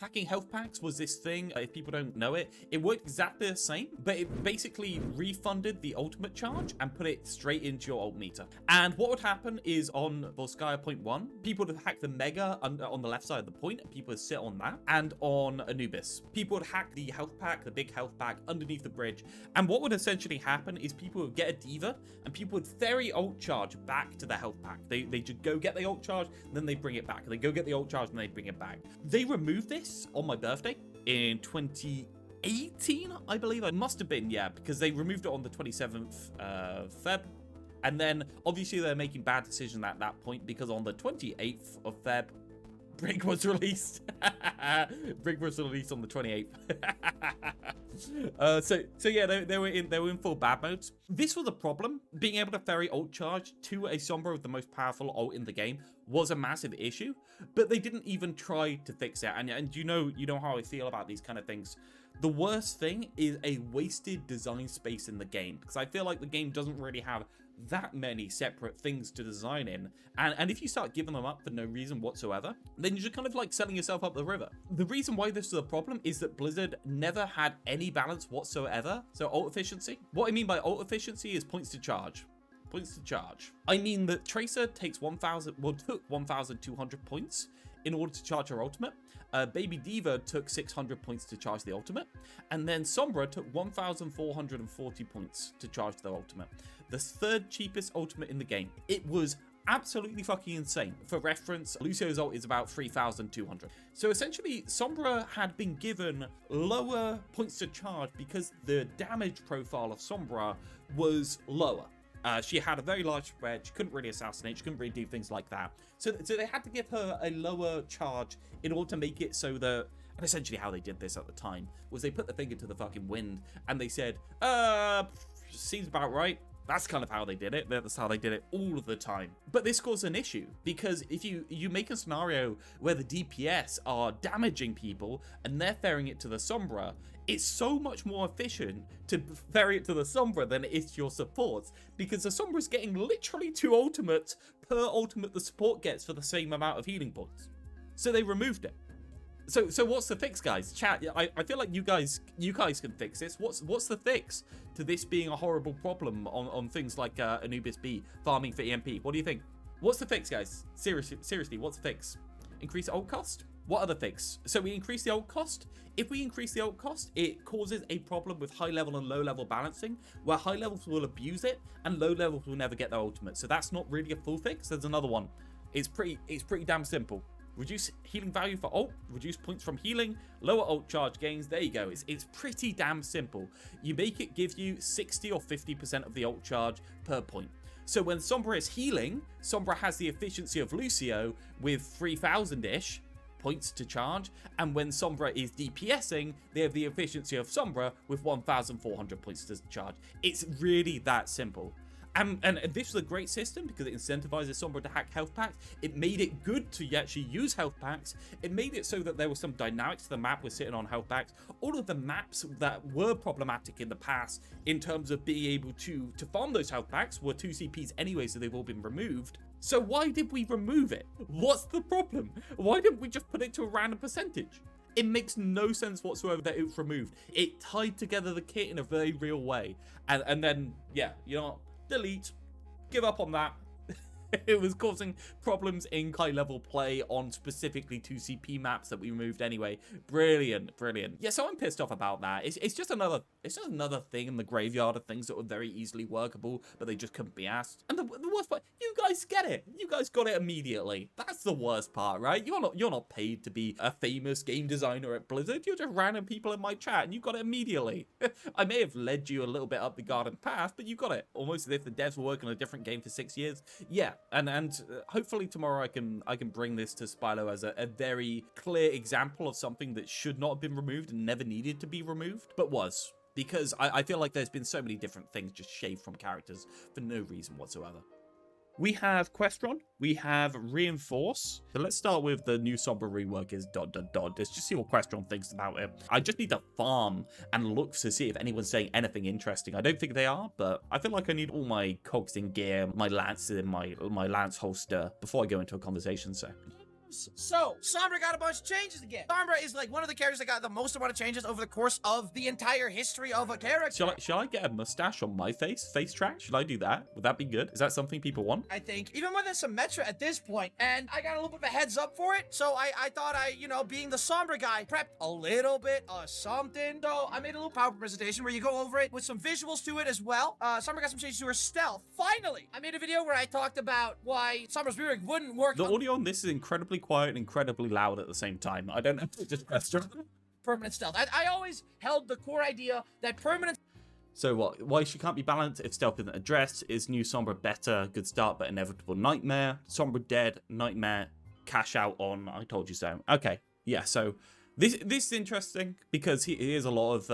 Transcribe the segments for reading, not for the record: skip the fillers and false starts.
Hacking health packs was this thing, if people don't know it, it worked exactly the same, but it basically refunded the ultimate charge and put it straight into your ult meter. And what would happen is on Volskaya point 1, people would hack the Mega on the left side of the point, and people would sit on that. And on Anubis, people would hack the health pack, the big health pack underneath the bridge. And what would essentially happen is people would get a diva, and people would ferry ult charge back to the health pack. They just go get the ult charge, and then they bring it back. They go get the ult charge, and they bring it back. They removed this on my birthday in 2018, I believe. It must have been, yeah, because they removed it on the 27th Feb. And then obviously they're making bad decisions at that point, because on the 28th of Feb, Brig was released. Brig was released on the 28th. So yeah, they were in full bad modes. This was a problem. Being able to ferry ult charge to a Sombra with the most powerful ult in the game was a massive issue, but they didn't even try to fix it. And you know how I feel about these kind of things. The worst thing is a wasted design space in the game, because I feel like the game doesn't really have that many separate things to design in, and if you start giving them up for no reason whatsoever, then you're just kind of like selling yourself up the river. The reason why this is a problem is that Blizzard never had any balance whatsoever. So ult efficiency, what I mean by ult efficiency is points to charge. Points to charge. I mean that Tracer takes took 1,200 points in order to charge her ultimate. Baby Diva took 600 points to charge the ultimate, and then Sombra took 1,440 points to charge their ultimate. The third cheapest ultimate in the game. It was absolutely fucking insane. For reference, Lucio's ult is about 3,200. So essentially, Sombra had been given lower points to charge because the damage profile of Sombra was lower. She had a very large spread, she couldn't really assassinate, she couldn't really do things like that. So they had to give her a lower charge in order to make it so that, and essentially how they did this at the time, was they put the finger to the fucking wind and they said, seems about right. That's kind of how they did it. That's how they did it all of the time. But this caused an issue, because if you make a scenario where the DPS are damaging people and they're ferrying it to the Sombra, it's so much more efficient to ferry it to the Sombra than it is to your supports, because the Sombra is getting literally 2 ultimates per ultimate the support gets for the same amount of healing points. So they removed it. So what's the fix, guys? Chat. I feel like you guys can fix this. What's the fix to this being a horrible problem on things like Anubis B farming for EMP? What do you think? What's the fix, guys? Seriously, what's the fix? Increase ult cost? What other fix? So we increase the ult cost. If we increase the ult cost, it causes a problem with high level and low level balancing, where high levels will abuse it and low levels will never get their ultimate. So that's not really a full fix. There's another one. It's pretty damn simple. Reduce healing value for ult, reduce points from healing, lower ult charge gains. There you go. It's pretty damn simple. You make it give you 60 or 50% of the ult charge per point. So when Sombra is healing, Sombra has the efficiency of Lucio with 3,000-ish points to charge, and when Sombra is DPSing, they have the efficiency of Sombra with 1,400 points to charge. It's really that simple. And this was a great system because it incentivizes Sombra to hack health packs. It made it good to actually use health packs. It made it so that there was some dynamics to the map with sitting on health packs. All of the maps that were problematic in the past in terms of being able to farm those health packs were 2 CPs anyway, so they've all been removed. So why did we remove it? What's the problem? Why didn't we just put it to a random percentage? It makes no sense whatsoever that it was removed. It tied together the kit in a very real way. And then, yeah, you know what? Delete, give up on that. It was causing problems in high level play on specifically 2CP maps that we removed anyway. Brilliant. Yeah, so I'm pissed off about that. It's just another thing in the graveyard of things that were very easily workable, but they just couldn't be asked. And the worst part, you guys get it. You guys got it immediately. That's the worst part, right? You're not paid to be a famous game designer at Blizzard. You're just random people in my chat, and you got it immediately. I may have led you a little bit up the garden path, but you got it. Almost as if the devs were working on a different game for 6 years. Yeah. And hopefully tomorrow I can bring this to Spilo as a very clear example of something that should not have been removed and never needed to be removed, but was. Because I feel like there's been so many different things just shaved from characters for no reason whatsoever. We have Questron, we have Reinforce. So let's start with the new Sombra rework is ... Let's just see what Questron thinks about it. I just need to farm and look to see if anyone's saying anything interesting. I don't think they are, but I feel like I need all my cogs in gear, my lance in my lance holster before I go into a conversation, so So, Sombra got a bunch of changes again. Sombra is like one of the characters that got the most amount of changes over the course of the entire history of a character. Shall I get a mustache on my face track? Should I do that? Would that be good? Is that something people want? I think, even with some Symmetra at this point, and I got a little bit of a heads up for it, so I thought you know, being the Sombra guy, prepped a little bit of something. So I made a little PowerPoint presentation where you go over it with some visuals to it as well. Sombra got some changes to her stealth. Finally, I made a video where I talked about why Sombra's rework wouldn't work. The audio on this is incredibly quiet and incredibly loud at the same time. I don't know if it's just permanent stealth. I always held the core idea that permanent. So what? Why she can't be balanced if stealth isn't addressed? Is new Sombra better? Good start, but inevitable nightmare. Sombra dead, nightmare, cash out on I told you so. Okay, yeah, so this is interesting because here's a lot of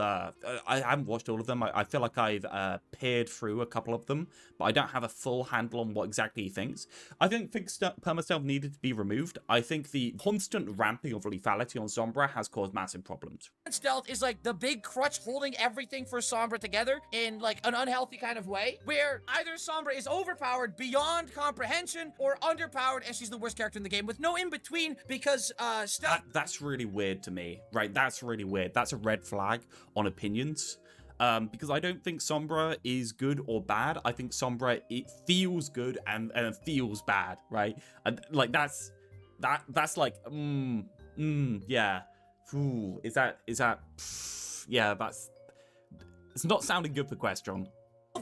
I haven't watched all of them. I feel like I've peered through a couple of them, but I don't have a full handle on what exactly he thinks. I think perma-stealth needed to be removed. I think the constant ramping of lethality on Sombra has caused massive problems. Stealth is like the big crutch holding everything for Sombra together in like an unhealthy kind of way, where either Sombra is overpowered beyond comprehension or underpowered and she's the worst character in the game with no in between, because stealth. That's really weird to me, right? That's really weird. That's a red flag on opinions. Because I don't think Sombra is good or bad. I think Sombra, it feels good and feels bad, right? And like that's like yeah. Ooh, is that yeah, it's not sounding good for Questron.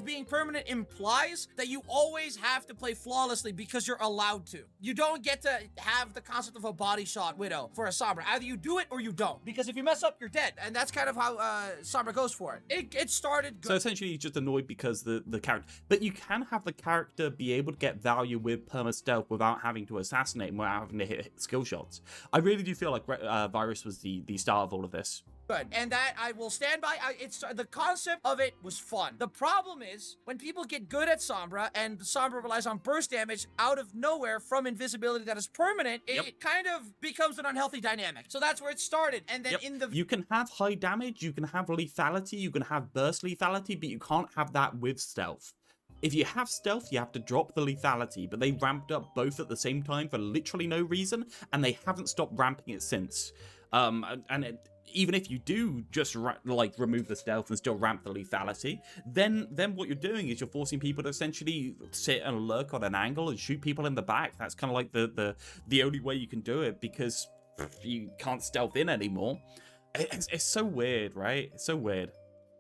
Being permanent implies that you always have to play flawlessly because you're allowed to. You don't get to have the concept of a body shot Widow for a Sombra. Either you do it or you don't. Because if you mess up, you're dead. And that's kind of how Sombra goes for it. It started good. So essentially he's just annoyed because the character... But you can have the character be able to get value with perma-stealth without having to assassinate him, without having to hit skill shots. I really do feel like Virus was the start of all of this. Good, and that I will stand by. It's the concept of it was fun. The problem is when people get good at Sombra and Sombra relies on burst damage out of nowhere from invisibility that is permanent, it kind of becomes an unhealthy dynamic. So that's where it started, and then in the you can have high damage, you can have lethality, you can have burst lethality, but you can't have that with stealth. If you have stealth, you have to drop the lethality, but they ramped up both at the same time for literally no reason, and they haven't stopped ramping it since. Even if you do just like remove the stealth and still ramp the lethality, then what you're doing is you're forcing people to essentially sit and lurk on an angle and shoot people in the back. That's kind of like the only way you can do it because you can't stealth in anymore. It's so weird, right? It's so weird.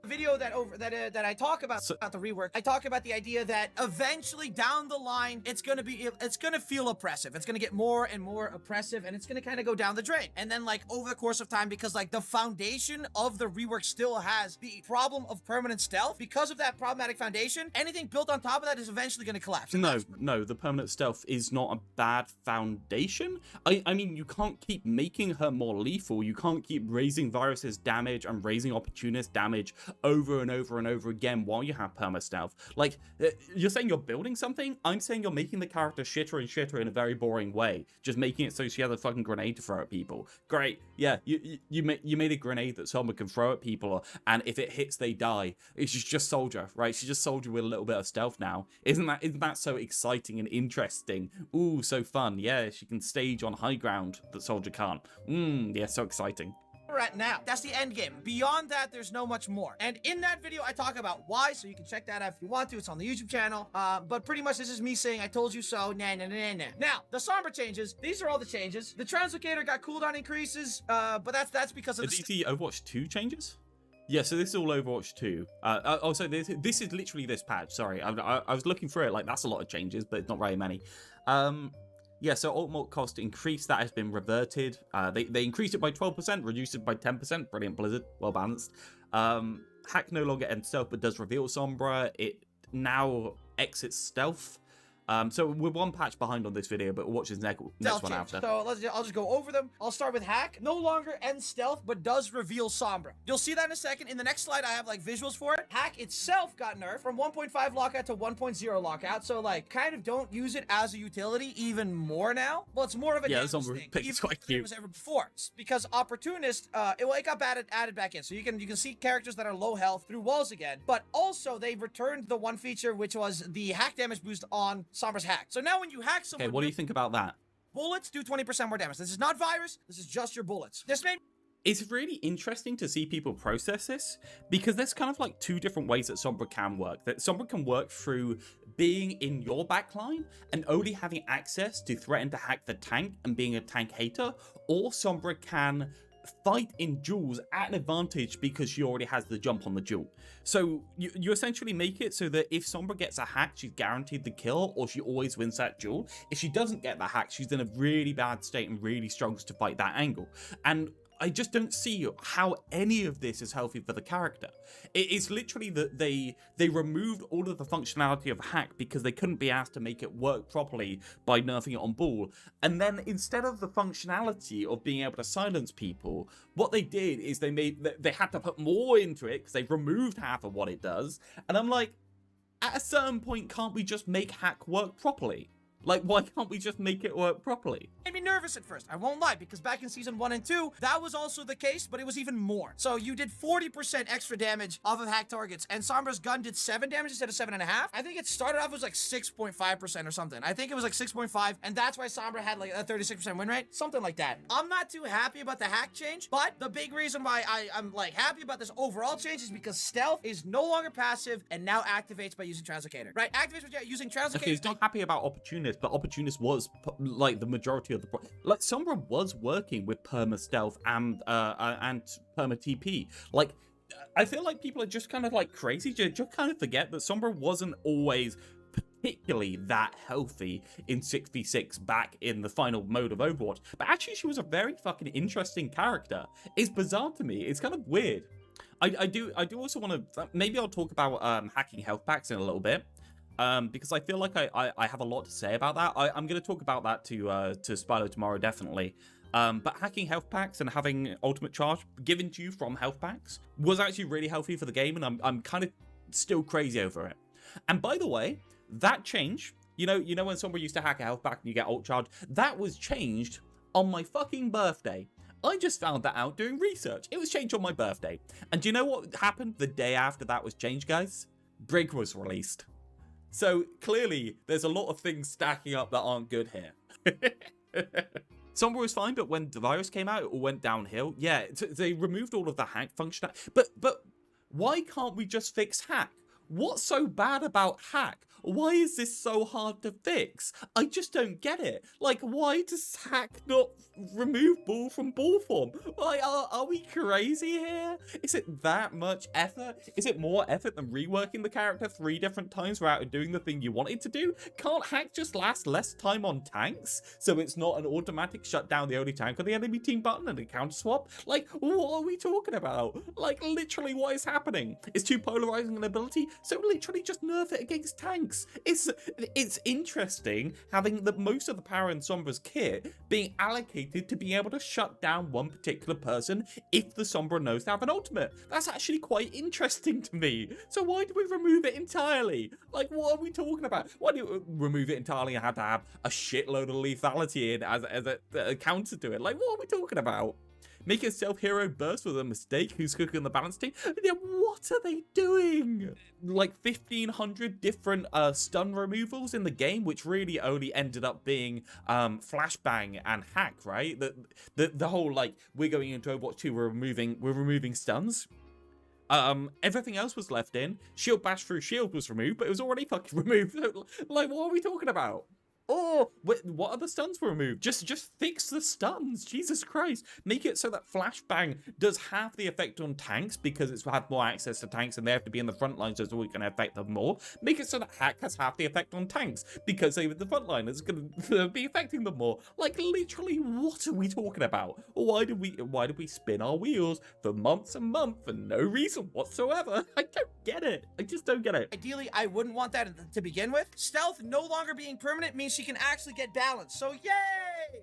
Video that I talk about the rework, I talk about the idea that eventually down the line it's gonna feel oppressive. It's gonna get more and more oppressive, and it's gonna kind of go down the drain. And then like over the course of time, because like the foundation of the rework still has the problem of permanent stealth, because of that problematic foundation, anything built on top of that is eventually gonna collapse. No, the permanent stealth is not a bad foundation. I mean, you can't keep making her more lethal. You can't keep raising Virus's damage and raising Opportunist damage over and over and over again while you have perma-stealth. Like, you're saying you're building something? I'm saying you're making the character shitter and shitter in a very boring way. Just making it so she has a fucking grenade to throw at people. Great. Yeah, you made a grenade that someone can throw at people, and if it hits, they die. It's just Soldier, right? She's just Soldier with a little bit of stealth now. Isn't that so exciting and interesting? Ooh, so fun. Yeah, she can stage on high ground that Soldier can't. Yeah, so exciting. We're at now. That's the end game. Beyond that, there's no much more. And in that video, I talk about why, so you can check that out if you want to. It's on the YouTube channel. But pretty much this is me saying, I told you so, nah. Now, the Sombra changes. These are all the changes. The Translocator got cooldown increases, but that's because of the... Did you see Overwatch 2 changes? Yeah, so this is all Overwatch 2. Also, this is literally this patch. Sorry, I was looking through it, like, that's a lot of changes, but it's not very many. Yeah, so ultimate cost increase, that has been reverted. They increased it by 12%, reduced it by 10%. Brilliant, Blizzard, well balanced. Hack no longer ends stealth, but does reveal Sombra. It now exits stealth. So we're one patch behind on this video, but we'll watch this next one after. So I'll just go over them. I'll start with Hack. No longer ends stealth, but does reveal Sombra. You'll see that in a second. In the next slide, I have like visuals for it. Hack itself got nerfed from 1.5 lockout to 1.0 lockout. So like kind of don't use it as a utility even more now. Well, it's more of a damage thing. It's quite cute. It was ever before. Because Opportunist, it got added back in. So you can see characters that are low health through walls again. But also they returned the one feature, which was the hack damage boost on Sombra's hack. So now when you hack someone... Okay, what do you think about that? bullets do 20% more damage. This is not virus. This is just your bullets. This made It's really interesting to see people process this because there's kind of like two different ways that Sombra can work. That Sombra can work through being in your backline and only having access to threaten to hack the tank and being a tank hater, or Sombra can fight in duels at an advantage because she already has the jump on the duel. So you essentially make it so that if Sombra gets a hack, she's guaranteed the kill, or she always wins that duel. If she doesn't get the hack, she's in a really bad state and really struggles to fight that angle. And I just don't see how any of this is healthy for the character. It's literally that they removed all of the functionality of hack because they couldn't be asked to make it work properly by nerfing it on ball. And then instead of the functionality of being able to silence people, what they did is they had to put more into it because they've removed half of what it does. And I'm like, at a certain point, can't we just make hack work properly? Like, why can't we just make it work properly? Made me nervous at first, I won't lie, because back in season 1 and 2, that was also the case, but it was even more. So you did 40% extra damage off of hack targets, and Sombra's gun did 7 damage instead of 7.5. I think it started off as like 6.5% or something. I think it was like 6.5, and that's why Sombra had like a 36% win rate, something like that. I'm not too happy about the hack change, but the big reason why I'm like happy about this overall change is because stealth is no longer passive and now activates by using translocator, right? Activates by using translocator. Okay, he's not happy about opportunist, but opportunist was like the majority of the like Sombra was working with perma stealth and perma TP. Like, I feel like people are just kind of like crazy, just kind of forget that Sombra wasn't always particularly that healthy in 6v6 back in the final mode of Overwatch, but actually she was a very fucking interesting character. It's bizarre to me. It's kind of weird. I do also want to, maybe I'll talk about hacking health packs in a little bit. Because I feel like I have a lot to say about that. I'm going to talk about that to Spilo tomorrow, definitely. But hacking health packs and having ultimate charge given to you from health packs was actually really healthy for the game, and I'm kind of still crazy over it. And by the way, that change, you know when Sombra used to hack a health pack and you get ult charge, that was changed on my fucking birthday. I just found that out doing research. It was changed on my birthday. And do you know what happened the day after that was changed, guys? Brig was released. So clearly, there's a lot of things stacking up that aren't good here. Sombra was fine, but when the virus came out, it all went downhill. Yeah, they removed all of the hack function. But why can't we just fix hack? What's so bad about hack? Why is this so hard to fix? I just don't get it. Like, why does hack not remove ball from ball form? Like, are we crazy here? Is it that much effort? Is it more effort than reworking the character 3 different times without doing the thing you wanted to do? Can't hack just last less time on tanks? So it's not an automatic shut down the only tank on the enemy team button and a counter swap? Like, what are we talking about? Like, literally, what is happening? Is too polarizing an ability? So literally just nerf it against tanks. It's interesting having most of the power in Sombra's kit being allocated to being able to shut down one particular person if the Sombra knows to have an ultimate. That's actually quite interesting to me. So why do we remove it entirely? Like, what are we talking about? Why do you remove it entirely and have to have a shitload of lethality in as a counter to it? Like, what are we talking about? Making a self-hero burst was a mistake. Who's cooking the balance team? Yeah, what are they doing? Like 1,500 different stun removals in the game, which really only ended up being flashbang and hack, right? The whole like we're going into Overwatch 2, we're removing stuns. Everything else was left in. Shield bash through shield was removed, but it was already fucking removed. Like, what are we talking about? Oh, what other stuns were removed? Just fix the stuns. Jesus Christ. Make it so that flashbang does have the effect on tanks because it's had more access to tanks and they have to be in the front lines, so it's always going to affect them more. Make it so that hack has half the effect on tanks because they were the front line. It's going to be affecting them more. Like, literally, what are we talking about? Why did we spin our wheels for months and months for no reason whatsoever? I don't get it. I just don't get it. Ideally, I wouldn't want that to begin with. Stealth no longer being permanent means she can actually get balance. So yay!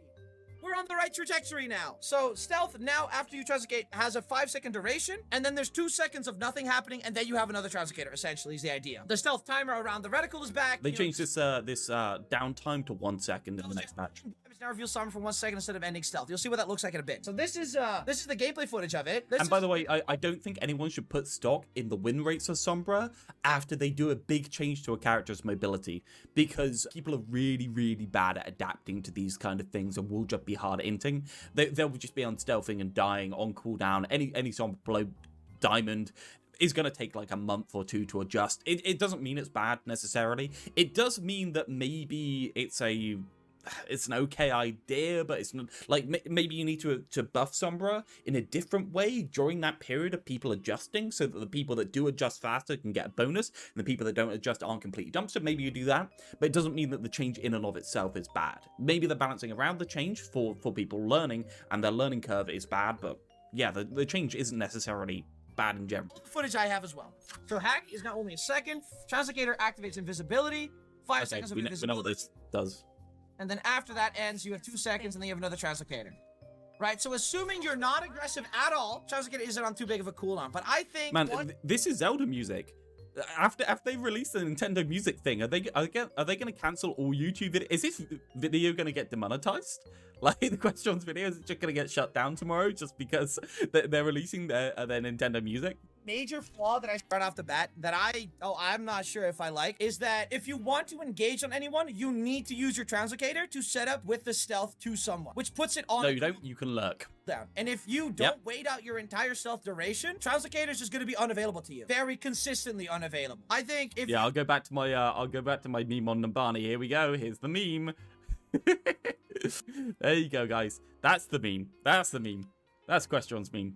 We're on the right trajectory now. So stealth now, after you translicate, has a 5-second duration, and then there's 2 seconds of nothing happening, and then you have another translocator, essentially, is the idea. The stealth timer around the reticle is back. They changed this downtime to 1 second in the next match. now reveal Sombra for 1 second instead of ending stealth. You'll see what that looks like in a bit. So this is the gameplay footage of it. And by the way, I don't think anyone should put stock in the win rates of Sombra after they do a big change to a character's mobility, because people are really, really bad at adapting to these kind of things and will just be hard inting. They'll just be on stealthing and dying on cooldown. Any Sombra below Diamond is going to take like a month or two to adjust. It doesn't mean it's bad necessarily. It does mean that maybe it's an okay idea, but it's not like maybe you need to buff Sombra in a different way during that period of people adjusting, so that the people that do adjust faster can get a bonus and the people that don't adjust aren't completely dumpster. Maybe you do that, but it doesn't mean that the change in and of itself is bad. Maybe they're balancing around the change for people learning, and their learning curve is bad, but yeah, the change isn't necessarily bad in general. Footage I have as well. So hack is now only a second. Translocator activates invisibility. 5 seconds of invisibility. We know what this does. And then after that ends, you have 2 seconds, and then you have another translocator. Right? So assuming you're not aggressive at all, translocator isn't on too big of a cooldown. But I think this is Zelda music. After they release the Nintendo Music thing, are they going to cancel all YouTube videos? Is this video going to get demonetized? Like the Questron's video is just going to get shut down tomorrow just because they're releasing their Nintendo Music? Major flaw that I start off the bat that I'm not sure if I like is that if you want to engage on anyone, you need to use your translocator to set up with the stealth to someone, which puts it on. No, you don't. You can lurk. Down. And if you don't wait out your entire stealth duration, translocator is just going to be unavailable to you. Very consistently unavailable. I think if I'll go back to my meme on Nambani. Here we go. Here's the meme. There you go, guys. That's the meme. That's Questron's meme.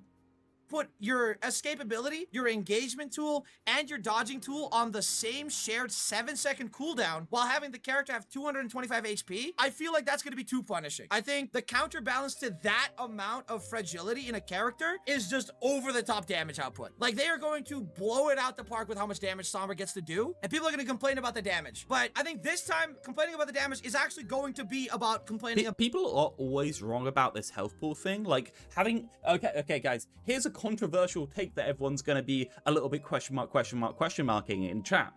Put your escapability, your engagement tool, and your dodging tool on the same shared 7-second cooldown while having the character have 225 HP, I feel like that's going to be too punishing. I think the counterbalance to that amount of fragility in a character is just over the top damage output. Like, they are going to blow it out the park with how much damage Sombra gets to do, and people are going to complain about the damage. But I think this time, complaining about the damage is actually going to be about complaining. People are always wrong about this health pool thing. Like, having... Okay, guys, here's a controversial take that everyone's going to be a little bit question marking in chat.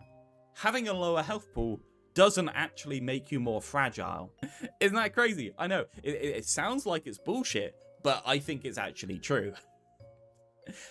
Having a lower health pool doesn't actually make you more fragile. Isn't that crazy? I know, it sounds like it's bullshit, but I think it's actually true.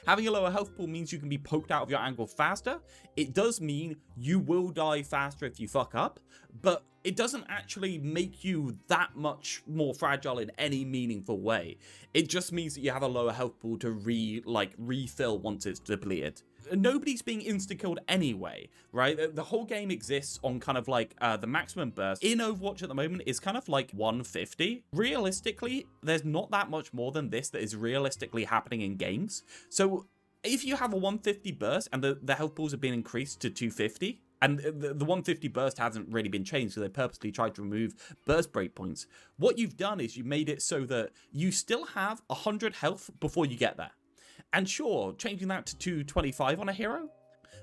Having a lower health pool means you can be poked out of your angle faster. It does mean you will die faster if you fuck up, but it doesn't actually make you that much more fragile in any meaningful way. It just means that you have a lower health pool to refill once it's depleted. Nobody's being insta-killed anyway, right? The whole game exists on kind of like the maximum burst in Overwatch at the moment is kind of like 150. Realistically, there's not that much more than this that is realistically happening in games. So if you have a 150 burst and the health pools have been increased to 250, and the 150 burst hasn't really been changed, so they purposely tried to remove burst breakpoints. What you've done is you made it so that you still have 100 health before you get there. And sure, changing that to 225 on a hero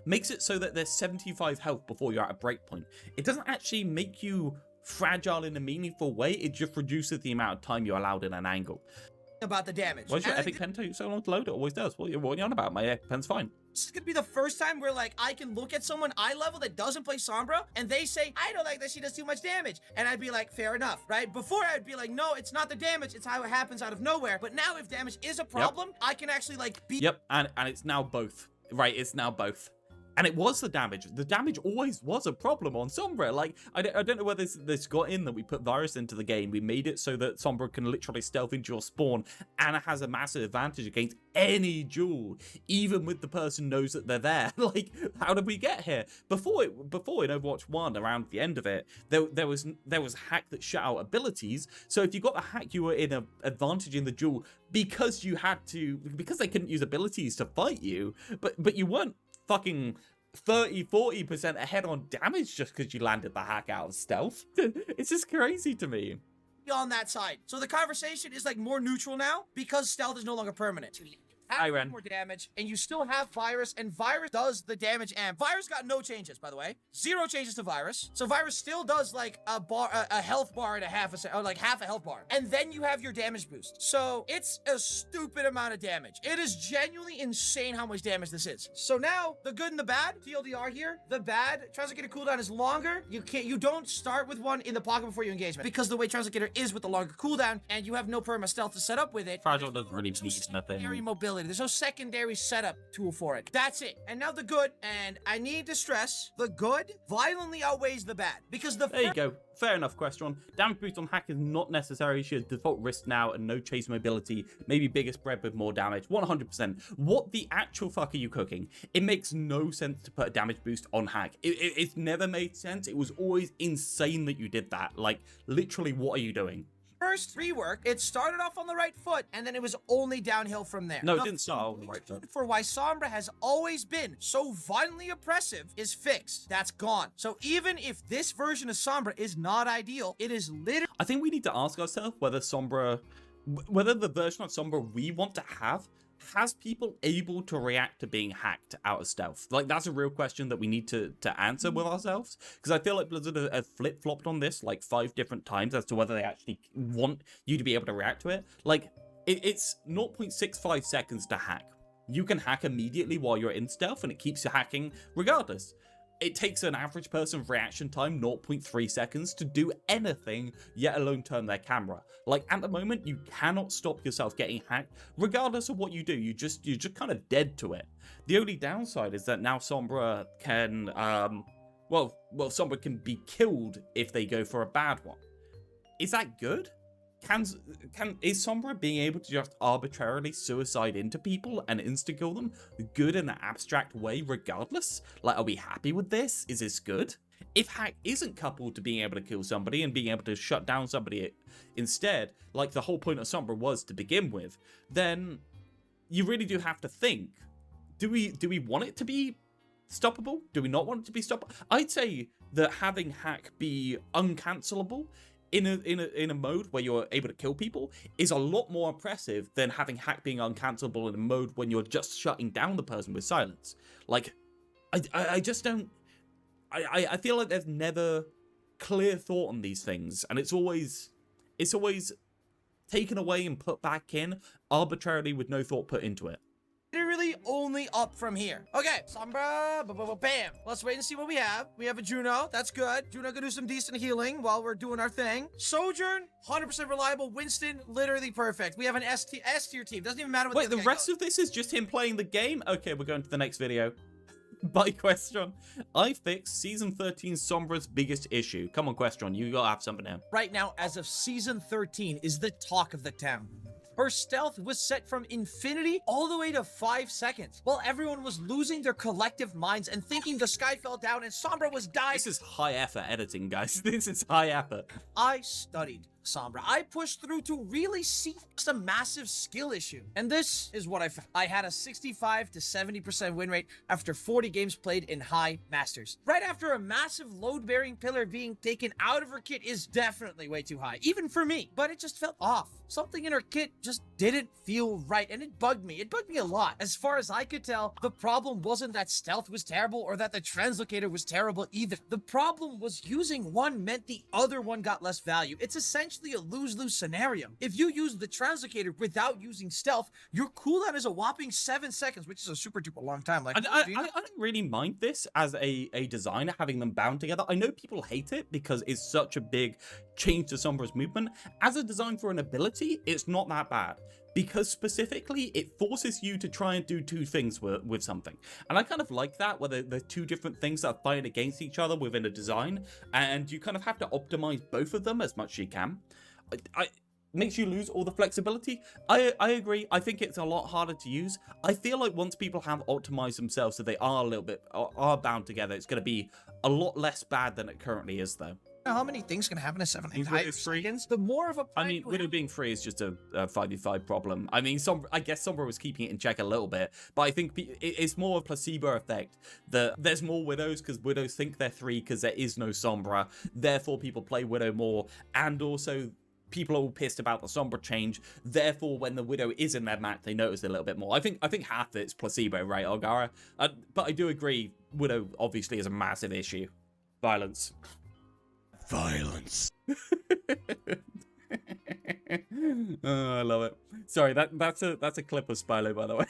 makes it so that there's 75 health before you're at a breakpoint. It doesn't actually make you fragile in a meaningful way, it just reduces the amount of time you're allowed in an angle. About the damage. Why does your epic pen take so long to load? It always does. What are you on about? My epic pen's fine. This is gonna be the first time where like I can look at someone eye level that doesn't play Sombra and they say, I don't like that she does too much damage. And I'd be like, fair enough, right? Before I'd be like, no, it's not the damage, it's how it happens out of nowhere. But now if damage is a problem, I can actually like be. Yep, and it's now both. Right, it's now both. And it was the damage. The damage always was a problem on Sombra. Like, I don't know whether this got in that we put virus into the game. We made it so that Sombra can literally stealth into your spawn and it has a massive advantage against any duel, even with the person knows that they're there. Like, how did we get here? Before in Overwatch 1, around the end of it, there was a hack that shut out abilities. So if you got the hack, you were in an advantage in the duel because they couldn't use abilities to fight you, but you weren't fucking 30-40% ahead on damage just because you landed the hack out of stealth. It's just crazy to me. On that side. So the conversation is like more neutral now because stealth is no longer permanent. Hi, Ren. more damage, and you still have Virus, and Virus does the damage. And Virus got no changes, by the way. 0 changes to Virus. So Virus still does like a health bar and a half a, or like half a health bar. And then you have your damage boost. So it's a stupid amount of damage. It is genuinely insane how much damage this is. So now the good and the bad, TLDR here. The bad, Translocator cooldown is longer. You don't start with one in the pocket before you engage, because the way Translocator is with the longer cooldown, and you have no perma stealth to set up with it. Fragile doesn't really need nothing. Secondary mobility. There's no secondary setup tool for it. That's it. And now the good, and I need to stress, the good violently outweighs the bad, because the There you go. Fair enough, Questron. Damage boost on hack is not necessary. She has default wrist now and no chase mobility. Maybe bigger spread with more damage. 100%. What the actual fuck are you cooking? It makes no sense to put a damage boost on hack. It's never made sense. It was always insane that you did that. Like, literally, what are you doing? first rework, it started off on the right foot, and then it was only downhill from there. No, it didn't start on the right foot. For why Sombra has always been so violently oppressive is fixed. That's gone. So even if this version of Sombra is not ideal, it is literally... I think we need to ask ourselves whether the version of Sombra we want to have has people able to react to being hacked out of stealth. Like, that's a real question that we need to answer with ourselves, because I feel like Blizzard have flip-flopped on this like 5 different times as to whether they actually want you to be able to react to it. Like, it's 0.65 seconds to hack. You can hack immediately while you're in stealth, and it keeps you hacking regardless. It takes an average person's reaction time 0.3 seconds to do anything, yet alone turn their camera. Like, at the moment, you cannot stop yourself getting hacked, regardless of what you do. You're just kind of dead to it. The only downside is that now Sombra can, Sombra can be killed if they go for a bad one. Is that good? Is Sombra being able to just arbitrarily suicide into people and insta-kill them good in an abstract way regardless? Like, are we happy with this? Is this good? If hack isn't coupled to being able to kill somebody and being able to shut down somebody instead, like the whole point of Sombra was to begin with, then you really do have to think, do we want it to be stoppable? Do we not want it to be stoppable? I'd say that having hack be uncancelable in a mode where you're able to kill people is a lot more oppressive than having hack being uncancelable in a mode when you're just shutting down the person with silence. Like, I just don't... I feel like there's never clear thought on these things, and it's always taken away and put back in arbitrarily with no thought put into it. Literally only up from here. Okay, Sombra, bam. Let's wait and see what we have. We have a Juno, that's good. Juno can do some decent healing while we're doing our thing. Sojourn, 100% reliable. Winston, literally perfect. We have an S tier team. Doesn't even matter what Wait, the rest of this is just him playing the game? Okay, we're going to the next video. Bye, Questron. I fixed Season 13 Sombra's biggest issue. Come on, Questron, you gotta have something now. Right now, as of Season 13, is the talk of the town. Her stealth was set from infinity all the way to 5 seconds, while everyone was losing their collective minds and thinking the sky fell down and Sombra was dying. This is high effort editing, guys. This is high effort. I studied Sombra. I pushed through to really see it's a massive skill issue. And this is what I found. I had a 65 to 70% win rate after 40 games played in high masters. Right after a massive load-bearing pillar being taken out of her kit is definitely way too high, even for me. But it just felt off. Something in her kit just didn't feel right, and it bugged me. It bugged me a lot. As far as I could tell, the problem wasn't that stealth was terrible or that the translocator was terrible either. The problem was using one meant the other one got less value. It's essentially a lose-lose scenario. If you use the translocator without using stealth, your cooldown is a whopping 7 seconds, which is a super duper long time. Like, I don't really mind this as a designer, having them bound together. I know people hate it because it's such a big change to Sombra's movement. As a design for an ability, it's not that bad, because specifically it forces you to try and do 2 things with something. And I kind of like that, where there's 2 different things that are fighting against each other within a design, and you kind of have to optimize both of them as much as you can. I makes you lose all the flexibility. I agree. I think it's a lot harder to use. I feel like once people have optimized themselves so they are a little bit are bound together, it's going to be a lot less bad than it currently is, though. How many things can happen in 7 free. seconds? The more of a... I mean, Widow being free is just a 5v5 problem. I mean, I guess Sombra was keeping it in check a little bit, but I think it's more a placebo effect that there's more Widows because Widows think they're 3 because there is no Sombra. Therefore, people play Widow more, and also people are all pissed about the Sombra change. Therefore, when the Widow is in their map, they notice it a little bit more. I think half of it's placebo, right, Olgara? But I do agree, Widow obviously is a massive issue. Violence. Oh, I love it. Sorry, that's a clip of Spilo, by the way.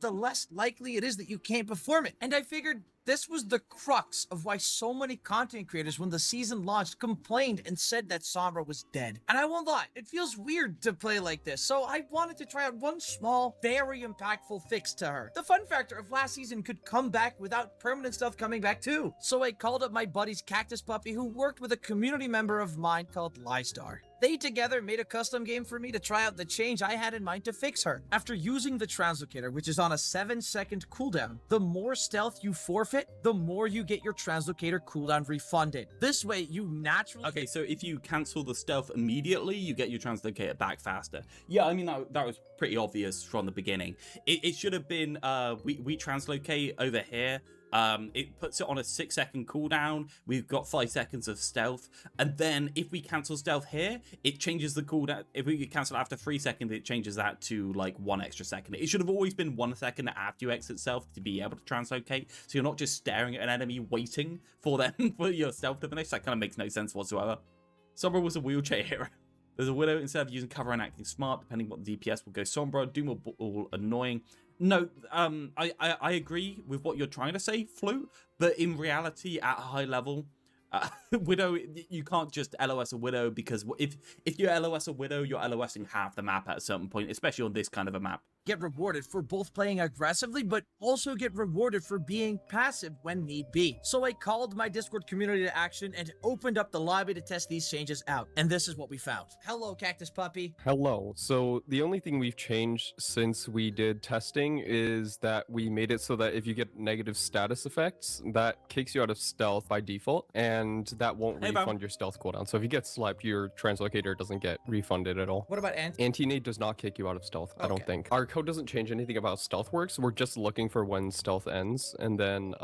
The less likely it is that you can't perform it. And I figured this was the crux of why so many content creators, when the season launched, complained and said that Sombra was dead. And I won't lie, it feels weird to play like this, so I wanted to try out one small, very impactful fix to her. The fun factor of last season could come back without permanent stuff coming back too. So I called up my buddy's Cactus Puppy, who worked with a community member of mine called Lystar. They together made a custom game for me to try out the change I had in mind to fix her. After using the translocator, which is on a 7-second cooldown, the more stealth you forfeit, the more you get your translocator cooldown refunded. This way, you naturally... Okay, so if you cancel the stealth immediately, you get your translocator back faster. Yeah, I mean, that was pretty obvious from the beginning. It should have been, we translocate over here. It puts it on a 6-second cooldown. We've got 5 seconds of stealth, and then if we cancel stealth here, it changes the cooldown. If we cancel after 3 seconds, it changes that to like 1 extra second. It should have always been 1 second after you exit stealth to be able to translocate, so you're not just staring at an enemy waiting for them for your stealth to finish. That kind of makes no sense whatsoever. Sombra was a wheelchair hero. There's a Widow, instead of using cover and acting smart, depending what the DPS will go Sombra. Doom will all annoying. No, I agree with what you're trying to say, Flute, but in reality, at a high level, Widow, you can't just LOS a Widow, because if you LOS a Widow, you're LOSing half the map at a certain point, especially on this kind of a map. Get rewarded for both playing aggressively, but also get rewarded for being passive when need be. So I called my Discord community to action and opened up the lobby to test these changes out. And this is what we found. Hello, Cactus Puppy. Hello. So the only thing we've changed since we did testing is that we made it so that if you get negative status effects, that kicks you out of stealth by default, and that won't refund your stealth cooldown. So if you get slept, your translocator doesn't get refunded at all. What about Anti-nade does not kick you out of stealth, I don't think. Our code doesn't change anything about stealth works. We're just looking for when stealth ends, and then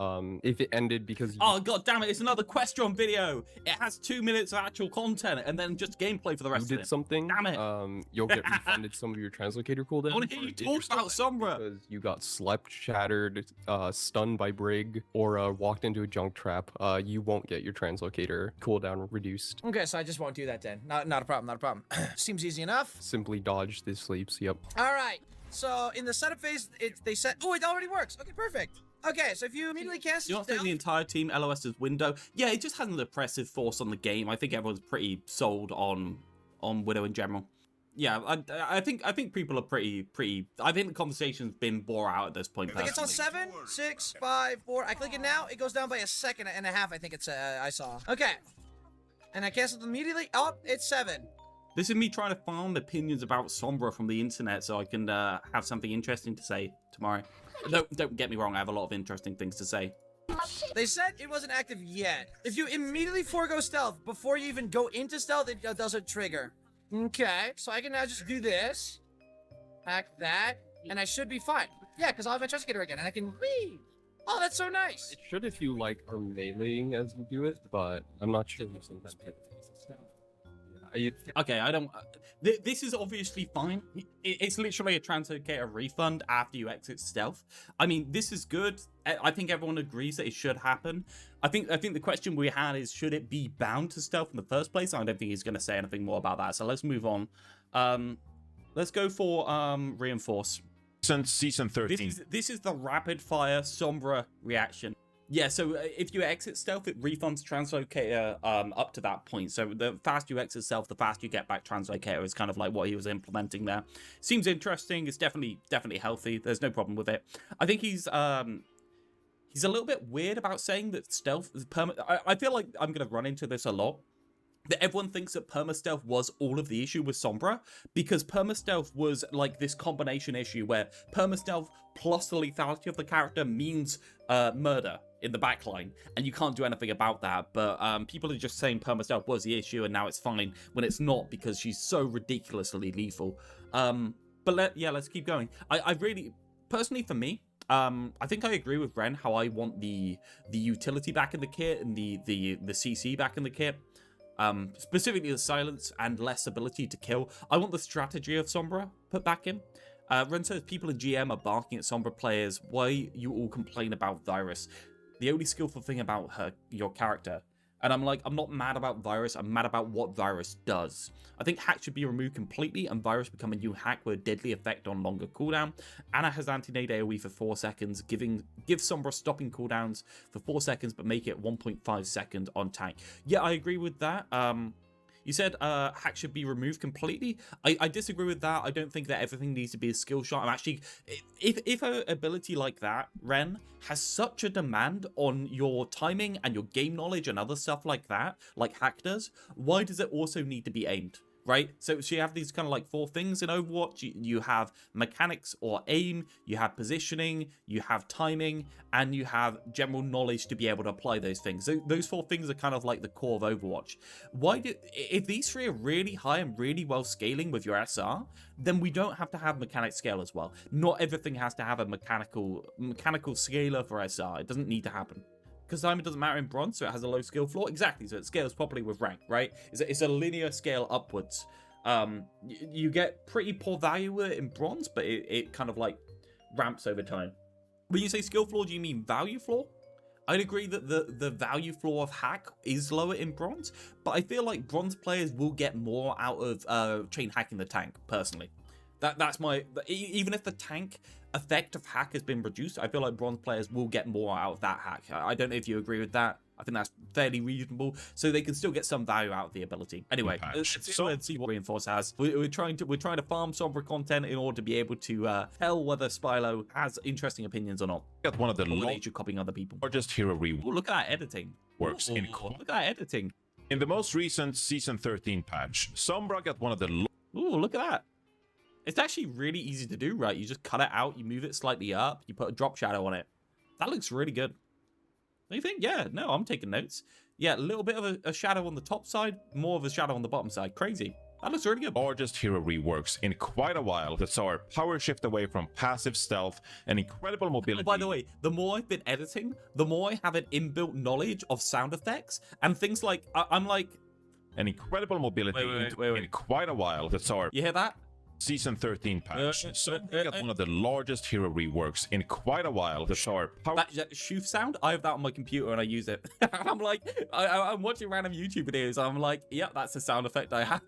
if it ended because oh god damn it, it's another Questron video. It has 2 minutes of actual content and then just gameplay for the rest of it. You did something, damn it. You'll get refunded some of your translocator cooldown. I want to hear you talk about Sombra. Because you got slept, shattered, stunned by Brig, or walked into a junk trap, you won't get your translocator cooldown reduced. Okay, so I just won't do that then. Not a problem, not a problem. Seems easy enough. Simply dodge the sleeps, yep. All right. So in the setup phase, they said, oh, it already works. Okay, perfect. Okay, so if you immediately cast, you're not saying the entire team LOS's Window. Yeah, it just has an oppressive force on the game. I think everyone's pretty sold on Widow in general. Yeah, I think people are pretty. I think the conversation's been bore out at this point. I think it's on 7, 6, 5, 4. I click it now. It goes down by a second and a half. I think it's. I saw. Okay, and I cast it immediately. Oh, it's 7. This is me trying to find opinions about Sombra from the internet so I can have something interesting to say tomorrow. Don't get me wrong, I have a lot of interesting things to say. They said it wasn't active yet. If you immediately forego stealth before you even go into stealth, it doesn't trigger. Okay, so I can now just do this, hack that, and I should be fine. Yeah, because I'll have my translocator again, and I can whee! Oh, that's so nice. It should if you like are meleeing as you do it, but I'm not sure. Okay, I don't. This is obviously fine. It's literally a translocator refund after you exit stealth. I mean, this is good. I think everyone agrees that it should happen. I think the question we had is, should it be bound to stealth in the first place? I don't think he's going to say anything more about that. So let's move on. Let's go for reinforce. Since season 13. This is the rapid fire Sombra reaction. Yeah, so if you exit stealth, it refunds translocator up to that point. So the faster you exit stealth, the faster you get back translocator is kind of like what he was implementing there. Seems interesting. It's definitely healthy. There's no problem with it. I think he's a little bit weird about saying that stealth is permanent. I feel like I'm going to run into this a lot. That everyone thinks that perma-stealth was all of the issue with Sombra, because perma-stealth was like this combination issue where perma-stealth plus the lethality of the character means murder in the backline, and you can't do anything about that. But people are just saying perma-stealth was the issue and now it's fine, when it's not, because she's so ridiculously lethal. But let's keep going. I really, personally for me, I think I agree with Ren how I want the utility back in the kit and the CC back in the kit. Specifically the silence and less ability to kill. I want the strategy of Sombra put back in. Ren says people in GM are barking at Sombra players. Why you all complain about Virus? The only skillful thing about your character. And I'm like, I'm not mad about Virus, I'm mad about what Virus does. I think hack should be removed completely and Virus become a new hack with a deadly effect on longer cooldown. Anna has anti-nade AoE for 4 seconds, give Sombra stopping cooldowns for 4 seconds, but make it 1.5 second on tank. Yeah, I agree with that. You said hack should be removed completely. I disagree with that. I don't think that everything needs to be a skill shot. I'm actually, if an ability like that, Ren, has such a demand on your timing and your game knowledge and other stuff like that, like hack does, why does it also need to be aimed? Right? So you have these kind of like 4 things in Overwatch. You have mechanics or aim, you have positioning, you have timing, and you have general knowledge to be able to apply those things. So those 4 things are kind of like the core of Overwatch. If these 3 are really high and really well scaling with your SR, then we don't have to have mechanic scale as well. Not everything has to have a mechanical scaler for SR. It doesn't need to happen. Because diamond doesn't matter in bronze, so it has a low skill floor. Exactly, so it scales properly with rank, right? It's a linear scale upwards. You get pretty poor value with it in bronze, but it kind of like ramps over time. When you say skill floor, do you mean value floor? I'd agree that the value floor of hack is lower in bronze, but I feel like bronze players will get more out of chain hacking the tank, personally. That's my... Even if the tank effect of hack has been reduced, I feel like bronze players will get more out of that hack. I don't know if you agree with that. I think that's fairly reasonable, so they can still get some value out of the ability. Anyway, let's see what Reinforce has. We're trying to farm Sombra content in order to be able to tell whether Spilo has interesting opinions or not. Got one of the largest copying other people. Largest hero reworks. Oh, look at that editing. Works in look at that editing. In the most recent Season 13 patch, Sombra got one of the... Ooh, look at that. It's actually really easy to do, right? You just cut it out, you move it slightly up, you put a drop shadow on it. That looks really good. What do you think? Yeah, no, I'm taking notes. Yeah, a little bit of a shadow on the top side, more of a shadow on the bottom side. Crazy. That looks really good. Largest hero reworks in quite a while that saw our power shift away from passive stealth and incredible mobility. Oh, by the way, the more I've been editing, the more I have an inbuilt knowledge of sound effects and things like, I'm like... An incredible mobility in quite a while that saw our... You hear that? Season 13 patch. So we got one of the largest hero reworks in quite a while. The sharp power. That shoof sound, I have that on my computer and I use it. I'm like, I'm watching random YouTube videos. I'm like, yeah, that's the sound effect I have.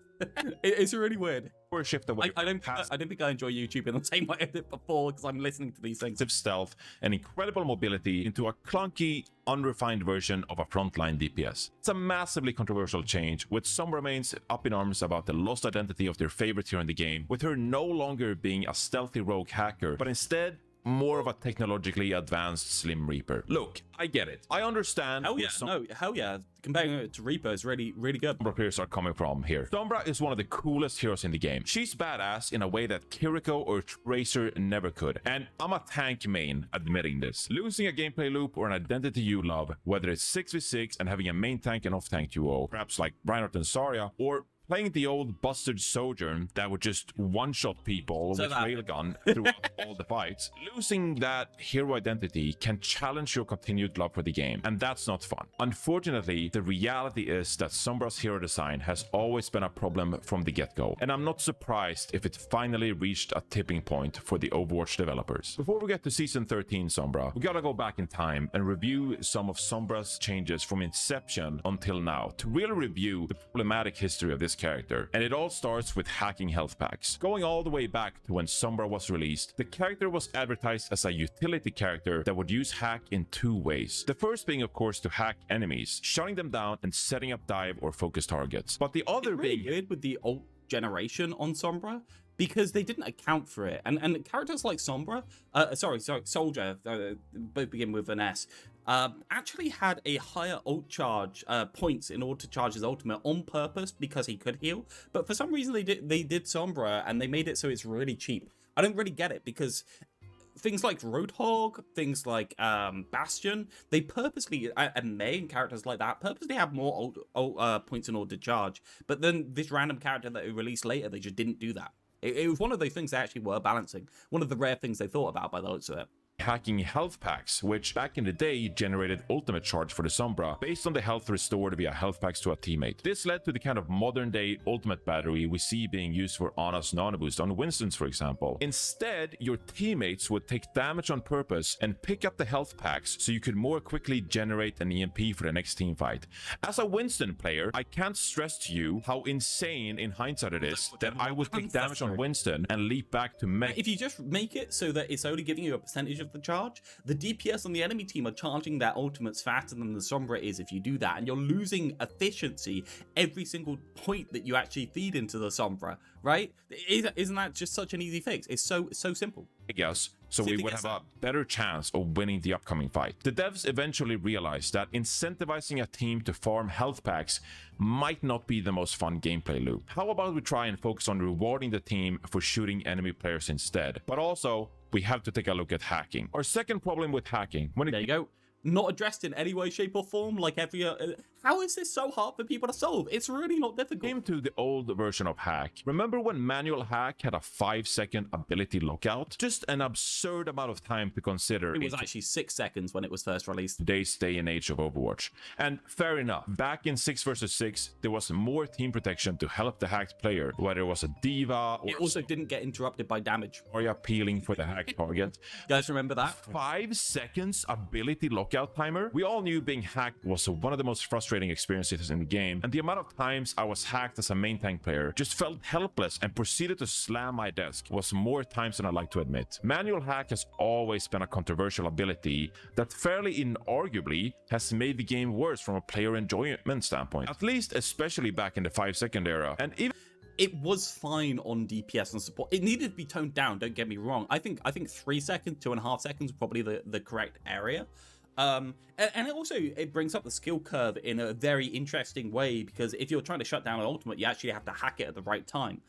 It's really weird. Or shift away. I don't think I enjoy YouTube in the same way I did before because I'm listening to these things. Stealth and incredible mobility into a clunky, unrefined version of a frontline DPS. It's a massively controversial change, with some remains up in arms about the lost identity of their favorite hero in the game, with her no longer being a stealthy rogue hacker, but instead more of a technologically advanced Slim Reaper. Look, I get it. I understand. Hell yeah, hell yeah. Comparing it to Reaper is really, really good. Sombra players are coming from here. Sombra is one of the coolest heroes in the game. She's badass in a way that Kiriko or Tracer never could. And I'm a tank main admitting this. Losing a gameplay loop or an identity you love, whether it's 6v6 and having a main tank and off tank duo, perhaps like Reinhardt and Zarya, or playing the old busted Sojourn that would just one-shot people with railgun throughout all the fights. Losing that hero identity can challenge your continued love for the game, and that's not fun. Unfortunately, the reality is that Sombra's hero design has always been a problem from the get-go, and I'm not surprised if it finally reached a tipping point for the Overwatch developers. Before we get to Season 13 Sombra, we gotta go back in time and review some of Sombra's changes from inception until now to really review the problematic history of this character. And it all starts with hacking health packs. Going all the way back to when Sombra was released, the character was advertised as a utility character that would use hack in 2 ways. The first being, of course, to hack enemies, shutting them down and setting up dive or focus targets. But the other being weird with the old generation on Sombra, because they didn't account for it. And characters like Sombra, Soldier, both begin with an S, actually had a higher ult charge points in order to charge his ultimate on purpose because he could heal. But for some reason they did Sombra and they made it so it's really cheap. I don't really get it because things like Roadhog, things like Bastion, they purposely, and May and characters like that, purposely have more ult points in order to charge. But then this random character that we released later, they just didn't do that. It was one of those things they actually were balancing. One of the rare things they thought about by the looks of it. hacking health packs, which back in the day generated ultimate charge for the Sombra based on the health restored via health packs to a teammate. This led to the kind of modern day ultimate battery we see being used for Ana's nano boost on Winston's, for example. Instead, your teammates would take damage on purpose and pick up the health packs so you could more quickly generate an EMP for the next team fight. As a Winston player, I can't stress to you how insane in hindsight it is that I would take damage on Winston and leap back to mech. If you just make it so that it's only giving you a percentage of the charge, the DPS on the enemy team are charging their ultimates faster than the Sombra is if you do that, and you're losing efficiency every single point that you actually feed into the Sombra, right? Isn't that just such an easy fix? It's so simple. I guess, so we would have a better chance of winning the upcoming fight. The devs eventually realized that incentivizing a team to farm health packs might not be the most fun gameplay loop. How about we try and focus on rewarding the team for shooting enemy players instead? But also, we have to take a look at hacking. Our second problem with hacking, there you go. Not addressed in any way, shape, or form, like every... how is this so hard for people to solve? It's really not difficult. Came to the old version of hack. Remember when manual hack had a 5-second ability lockout? Just an absurd amount of time to consider. It was actually 6 seconds when it was first released. Today's day and age of Overwatch. And fair enough, back in 6 vs 6, there was more team protection to help the hacked player, whether it was a diva or... It also didn't get interrupted by damage. Or appealing for the hack target. Guys, remember that? 5 seconds ability lockout timer? We all knew being hacked was one of the most frustrating experiences in the game, and the amount of times I was hacked as a main tank player, just felt helpless and proceeded to slam my desk, was more times than I like to admit. Manual hack has always been a controversial ability that fairly inarguably has made the game worse from a player enjoyment standpoint, at least especially back in the 5-second era. And even it was fine on DPS and support. It needed to be toned down, don't get me wrong. I think 3 seconds, 2.5 seconds, probably the correct area. And it brings up the skill curve in a very interesting way, because if you're trying to shut down an ultimate, you actually have to hack it at the right time.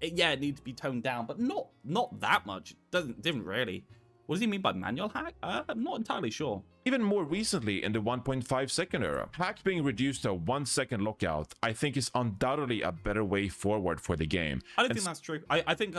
It needs to be toned down, but not that much. Didn't really. What does he mean by manual hack? I'm not entirely sure. Even more recently in the 1.5 second era, hack being reduced to a 1 second lockout, I think is undoubtedly a better way forward for the game. I don't think that's true. I think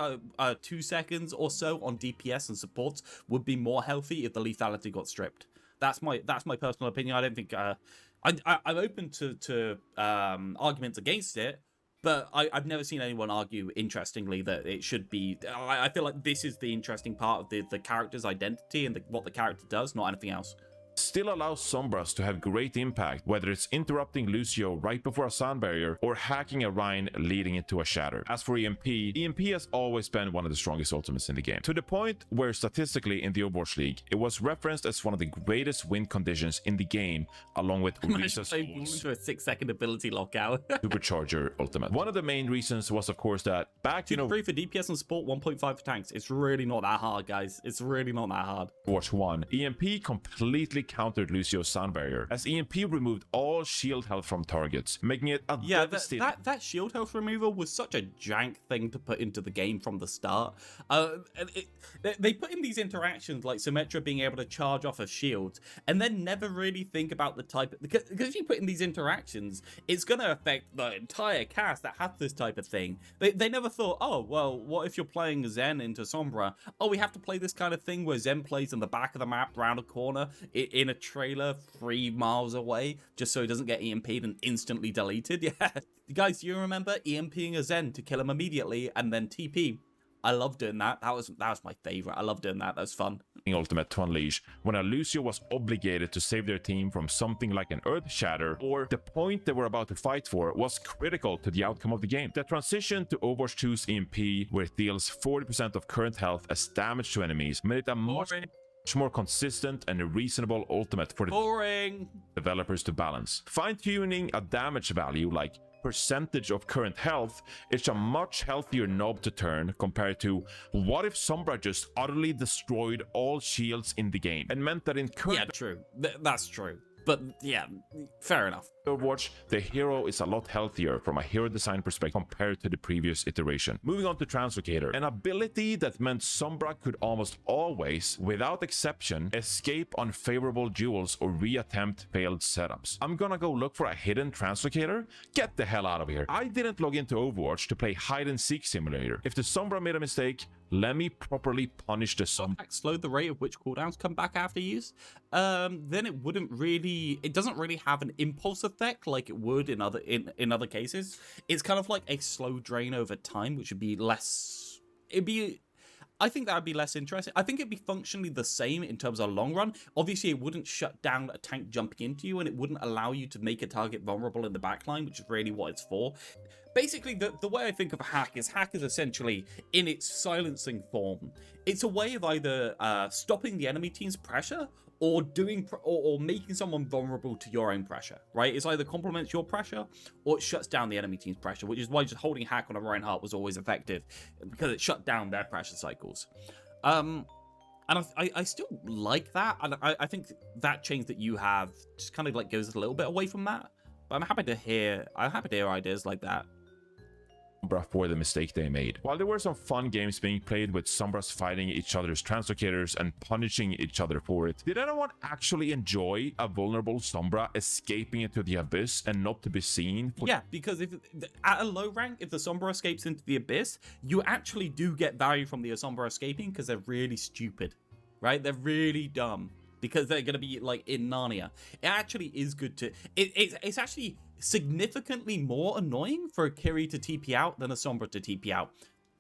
2 seconds or so on DPS and supports would be more healthy if the lethality got stripped. That's my personal opinion. I don't think I'm open to arguments against it, but I've never seen anyone argue, interestingly, that it should be... I feel like this is the interesting part of the character's identity and what the character does, not anything else. Still allows Sombras to have great impact, whether it's interrupting Lucio right before a sound barrier or hacking a Rhine leading into a shatter. As for EMP has always been one of the strongest ultimates in the game, to the point where statistically in the Overwatch League, it was referenced as one of the greatest win conditions in the game, along with Orisa's into a 6-second ability lockout. Supercharger ultimate. One of the main reasons was, of course, that back, 2 to 3 for DPS and support, 1.5 for tanks. It's really not that hard, guys. It's really not that hard. Overwatch 1, EMP completely countered Lucio's sound barrier, as EMP removed all shield health from targets, making it a devastating... that shield health removal was such a jank thing to put into the game from the start. They put in these interactions like Symmetra being able to charge off of shields, and then never really think about the type of... Because if you put in these interactions, it's going to affect the entire cast that has this type of thing. They never thought, oh, well, what if you're playing Zen into Sombra? Oh, we have to play this kind of thing where Zen plays in the back of the map, round a corner, in a trailer 3 miles away, just so he doesn't get EMP'd and instantly deleted. Yeah. Guys, do you remember EMPing a Zen to kill him immediately and then TP? I love doing that. That was my favorite. I love doing that. That was fun. Ultimate to unleash when a Lucio was obligated to save their team from something like an earth shatter, or the point they were about to fight for was critical to the outcome of the game. The transition to Overwatch 2's EMP, where it deals 40% of current health as damage to enemies, made it a much more consistent and a reasonable ultimate for the developers to balance. Fine-tuning a damage value like percentage of current health is a much healthier knob to turn compared to what if Sombra just utterly destroyed all shields in the game and meant that in current... Yeah, true. That's true. But yeah, fair enough. Overwatch, the hero is a lot healthier from a hero design perspective compared to the previous iteration. Moving on to Translocator, an ability that meant Sombra could almost always, without exception, escape unfavorable duels or reattempt failed setups. I'm gonna go look for a hidden Translocator? Get the hell out of here. I didn't log into Overwatch to play hide and seek simulator. If the Sombra made a mistake, Let me properly punish the Sombra. Slow the rate of which cooldowns come back after use, then it doesn't really have an impulse effect like it would in other cases. It's kind of like a slow drain over time, which would be less, I think that would be less interesting. I think it'd be functionally the same in terms of long run. Obviously, it wouldn't shut down a tank jumping into you, and it wouldn't allow you to make a target vulnerable in the backline, which is really what it's for. Basically, the way I think of hack is essentially, in its silencing form, it's a way of either stopping the enemy team's pressure or or making someone vulnerable to your own pressure, right? It's either complements your pressure or it shuts down the enemy team's pressure, which is why just holding hack on a Reinhardt was always effective, because it shut down their pressure cycles. And I still like that, and I think that change that you have just kind of like goes a little bit away from that. But I'm happy to hear ideas like that for the mistake they made. While there were some fun games being played with Sombras fighting each other's translocators and punishing each other for it, did anyone actually enjoy a vulnerable Sombra escaping into the abyss and not to be seen? Yeah, because if at a low rank, if the Sombra escapes into the abyss, you actually do get value from the Sombra escaping because they're really stupid, right? They're really dumb because they're going to be like in Narnia. It actually is good to... It's actually significantly more annoying for a Kiri to TP out than a Sombra to TP out.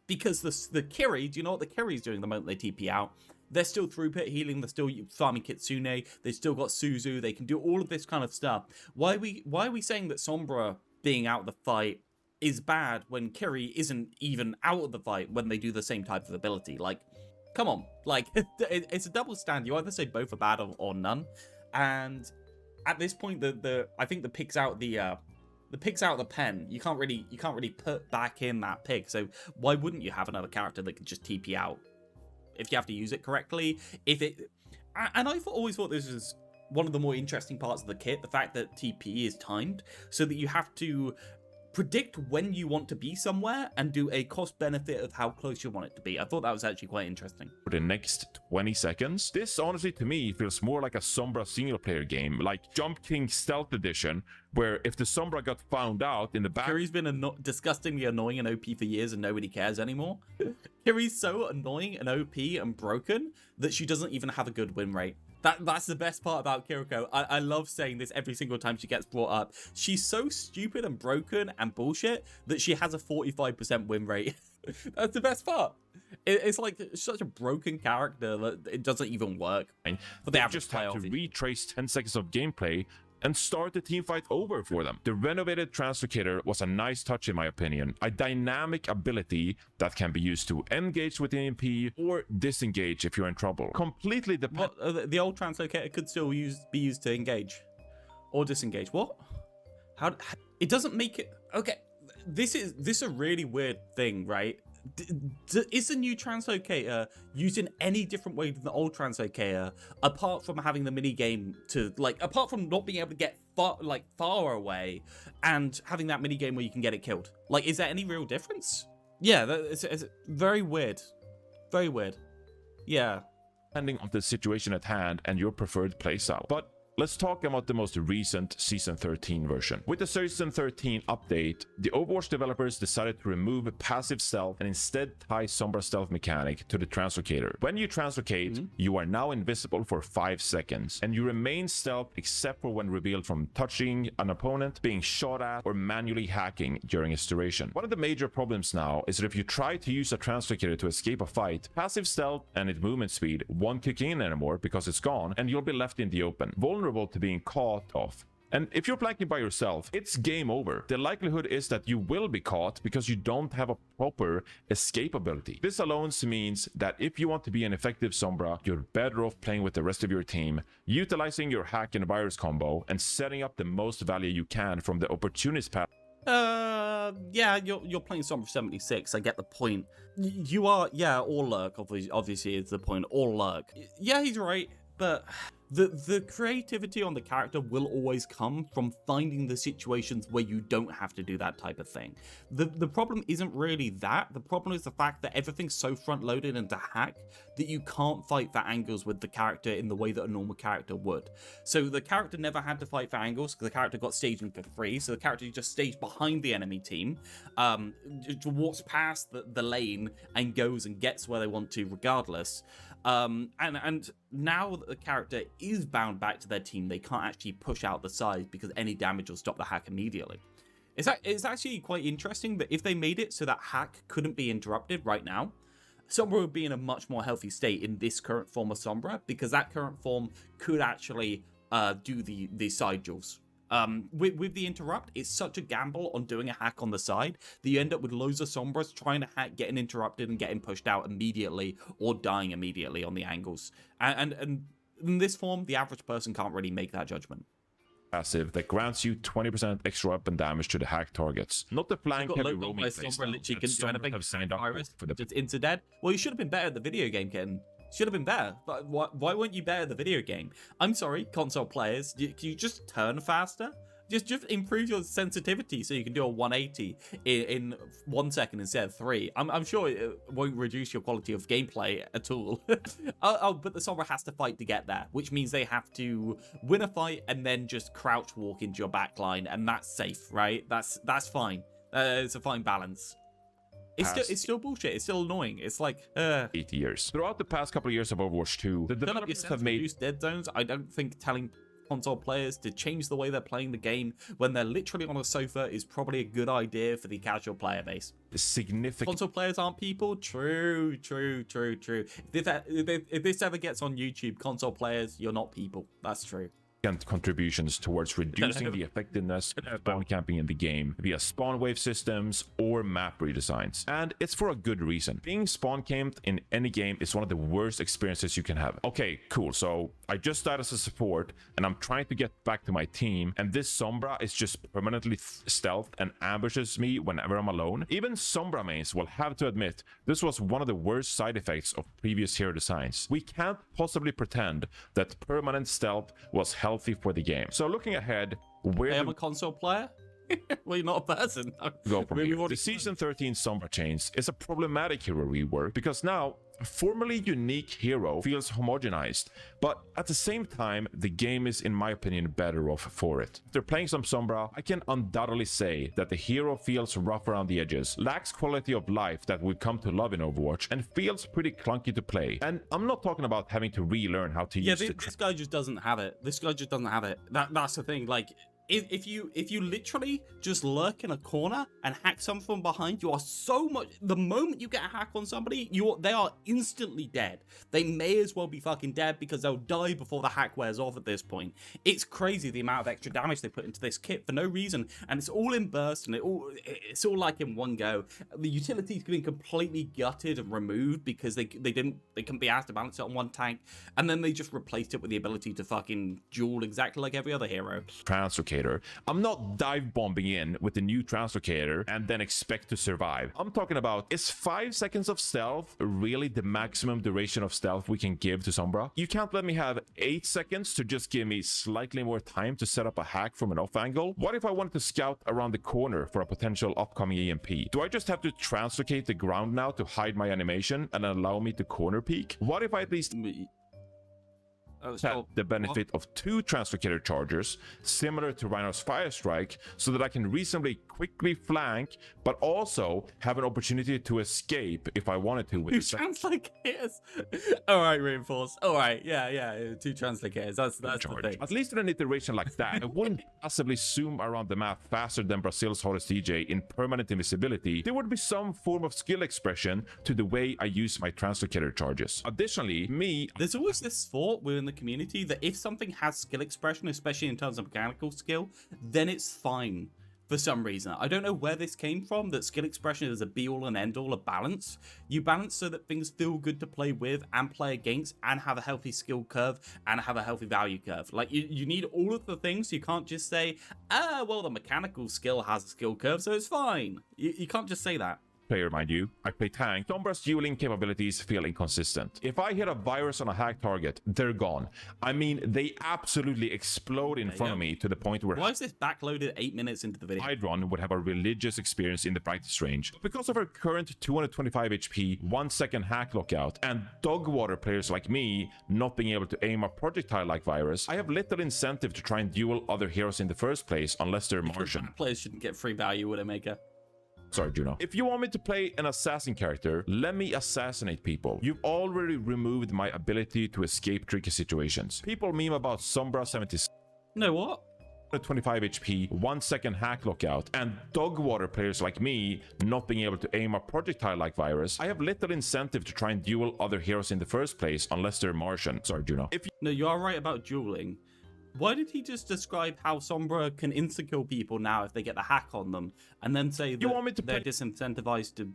Because the Kiri, do you know what the Kiri's doing the moment they TP out? They're still through pit healing, they're still farming Kitsune, they've still got Suzu, they can do all of this kind of stuff. Why are we saying that Sombra being out of the fight is bad when Kiri isn't even out of the fight when they do the same type of ability? Like, come on, like, it's a double stand. You either say both are bad or none. And at this point, I think the pig's out the pig's out of the pen. You can't really put back in that pig. So why wouldn't you have another character that could just TP out if you have to use it correctly? And I've always thought this is one of the more interesting parts of the kit, the fact that TP is timed so that you have to predict when you want to be somewhere and do a cost benefit of how close you want it to be. I thought that was actually quite interesting. For the next 20 seconds, this honestly to me feels more like a Sombra single player game, like Jump King Stealth Edition, where if the Sombra got found out in the back... Kiri's been disgustingly annoying and OP for years and nobody cares anymore. Kiri's so annoying and OP and broken that she doesn't even have a good win rate. That's the best part about Kiriko. I love saying this every single time she gets brought up. She's so stupid and broken and bullshit that she has a 45% win rate. That's the best part. It's like such a broken character that it doesn't even work. But they just have to retrace 10 seconds of gameplay and start the team fight over for them. The renovated Translocator was a nice touch in my opinion, a dynamic ability that can be used to engage with the EMP or disengage if you're in trouble. Completely the old Translocator could still be used to engage or disengage. What? How it doesn't make it... Okay, this is a really weird thing, right? Is the new Translocator used in any different way than the old Translocator, apart from having the mini game to, like, apart from not being able to get far away and having that mini game where you can get it killed? Like, is there any real difference? Yeah, it's very weird. Very weird. Yeah. Depending on the situation at hand and your preferred playstyle. But let's talk about the most recent Season 13 version. With the Season 13 update, the Overwatch developers decided to remove passive stealth and instead tie Sombra stealth mechanic to the Translocator. When you translocate, you are now invisible for 5 seconds, and you remain stealth except for when revealed from touching an opponent, being shot at, or manually hacking during its duration. One of the major problems now is that if you try to use a Translocator to escape a fight, passive stealth and its movement speed won't kick in anymore because it's gone, and you'll be left in the open, vulnerable to being caught off. And if you're flanking by yourself, it's game over. The likelihood is that you will be caught because you don't have a proper escape ability. This alone means that if you want to be an effective Sombra, you're better off playing with the rest of your team, utilizing your hack and virus combo, and setting up the most value you can from the opportunist path. Yeah, you're playing Sombra 76. I get the point. You are, yeah, all lurk, obviously is the point. All lurk. Yeah, he's right, but The creativity on the character will always come from finding the situations where you don't have to do that type of thing. The problem isn't really that. The problem is the fact that everything's so front-loaded into hack that you can't fight for angles with the character in the way that a normal character would. So the character never had to fight for angles because the character got staging for free. So the character just staged behind the enemy team, walks past the lane and goes and gets where they want to regardless. And now that the character is bound back to their team, they can't actually push out the side because any damage will stop the hack immediately. It's actually quite interesting that if they made it so that hack couldn't be interrupted right now, Sombra would be in a much more healthy state in this current form of Sombra, because that current form could actually do the side duels. With the interrupt, it's such a gamble on doing a hack on the side that you end up with loads of Sombras trying to hack, getting interrupted and getting pushed out immediately or dying immediately on the angles. And in this form, the average person can't really make that judgment. Passive that grants you 20% extra weapon damage to the hack targets. Not the flank heavy roaming playstyle Sombra literally couldn't do anything. have signed up for the Just into dead. Well, you should have been better at the video game, Kitten. Should have been better. But why weren't you better at the video game? I'm sorry, console players. Can you just turn faster? Just improve your sensitivity so you can do a 180 in 1 second instead of 3. I'm sure it won't reduce your quality of gameplay at all. But the Sombra has to fight to get there, which means they have to win a fight and then just crouch walk into your backline, and that's safe, right? That's fine. It's a fine balance. It's still bullshit. It's still annoying. It's like 8 years. Throughout the past couple of years of Overwatch 2, the developers have made dead zones. I don't think telling console players to change the way they're playing the game when they're literally on a sofa is probably a good idea for the casual player base. significant. Console players aren't people? True. If this ever gets on YouTube, console players, you're not people. That's true. Contributions towards reducing the effectiveness of spawn camping in the game via spawn wave systems or map redesigns. And it's for a good reason. Being spawn camped in any game is one of the worst experiences you can have. Okay, cool. So I just died as a support and I'm trying to get back to my team, and this Sombra is just permanently stealth and ambushes me whenever I'm alone. Even Sombra mains will have to admit this was one of the worst side effects of previous hero designs. We can't possibly pretend that permanent stealth was healthy for the game. So looking ahead, where I'm a console player. Well, you're not a person. Go from here. The Season 13 Sombra Chains is a problematic hero rework because now a formerly unique hero feels homogenized, but at the same time, the game is, in my opinion, better off for it. After playing some Sombra, I can undoubtedly say that the hero feels rough around the edges, lacks quality of life that we've come to love in Overwatch, and feels pretty clunky to play. And I'm not talking about having to relearn how to use it. This guy just doesn't have it. This guy just doesn't have it. That's the thing. Like, if you literally just lurk in a corner and hack someone from behind, you are so much. The moment you get a hack on somebody, they are instantly dead. They may as well be fucking dead because they'll die before the hack wears off at this point. It's crazy the amount of extra damage they put into this kit for no reason, and it's all in burst, and it's all like in one go. The utility's getting completely gutted and removed because they couldn't be asked to balance it on one tank, and then they just replaced it with the ability to fucking duel exactly like every other hero. Translocator. I'm not dive bombing in with the new translocator and then expect to survive. I'm talking about, is 5 seconds of stealth really the maximum duration of stealth we can give to Sombra? You can't let me have 8 seconds to just give me slightly more time to set up a hack from an off angle? What if I wanted to scout around the corner for a potential upcoming EMP? Do I just have to translocate the ground now to hide my animation and allow me to corner peek? What if I at least the benefit of 2 translocator chargers similar to Rhino's Fire Strike so that I can reasonably quickly flank but also have an opportunity to escape if I wanted to with 2 translocators. All right, reinforce. All right, yeah, 2 translocators. That's the thing. At least in an iteration like that, I wouldn't possibly zoom around the map faster than Brazil's hottest DJ in permanent invisibility. There would be some form of skill expression to the way I use my translocator charges. Additionally, there's always this thought within the community that if something has skill expression, especially in terms of mechanical skill, then it's fine. For some reason, I don't know where this came from, that skill expression is a be-all and end-all of balance. You balance so that things feel good to play with and play against and have a healthy skill curve and have a healthy value curve. Like, you need all of the things. You can't just say, well, the mechanical skill has a skill curve, so it's fine. You can't just say that. player, mind you. I play tank. Sombra's dueling capabilities feel inconsistent. If I hit a virus on a hack target, they're gone. I mean, they absolutely explode in front of me to the point where Why is this backloaded 8 minutes into the video? Hydron would have a religious experience in the practice range. But because of her current 225 HP, 1 second hack lockout, and dog water players like me not being able to aim a projectile like virus, I have little incentive to try and duel other heroes in the first place unless they're Martian. Players shouldn't get free value, Widowmaker. Sorry, Juno. If you want me to play an assassin character, let me assassinate people. You've already removed my ability to escape tricky situations. People meme about Sombra 76. No, what? 25 HP, 1 second hack lockout, and dog water players like me not being able to aim a projectile like virus, I have little incentive to try and duel other heroes in the first place unless they're Martian. Sorry, Juno. No, you are right about dueling. Why did he just describe how Sombra can insta-kill people now if they get the hack on them, and then say that they're disincentivized to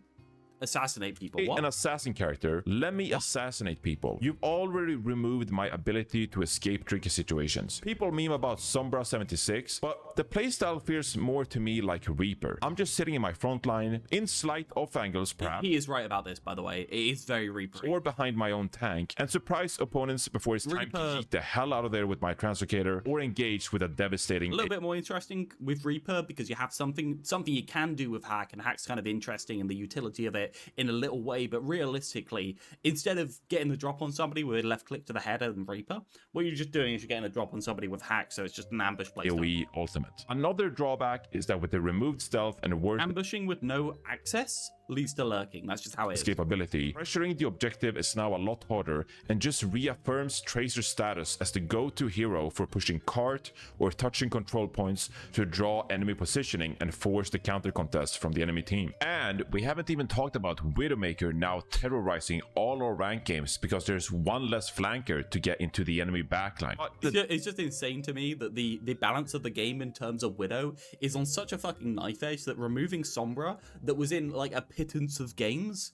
assassinate people? What? An assassin character, let me assassinate people. You've already removed my ability to escape tricky situations. People meme about Sombra 76, but the playstyle feels more to me like Reaper. I'm just sitting in my front line, in slight off angles perhaps. He is right about this, by the way. It is very Reaper. Or behind my own tank, and surprise opponents before it's time to heat the hell out of there with my translocator, or engage with a devastating... A little bit more interesting with Reaper, because you have something you can do with hack, and hack's kind of interesting and the utility of it in a little way, but realistically, instead of getting the drop on somebody with a left click to the head and Reaper, what you're just doing is you're getting a drop on somebody with hack, so it's just an ambush playstyle. AoE ultimate. Another drawback is that with the removed stealth and ambushing with no access leads to lurking. That's just how it is. Escapability. Pressuring the objective is now a lot harder and just reaffirms Tracer's status as the go-to hero for pushing cart or touching control points to draw enemy positioning and force the counter contest from the enemy team. And we haven't even talked about Widowmaker now terrorizing all our rank games because there's one less flanker to get into the enemy backline. It's just insane to me that the balance of the game in terms of Widow is on such a fucking knife edge that removing Sombra, that was in like a pittance of games,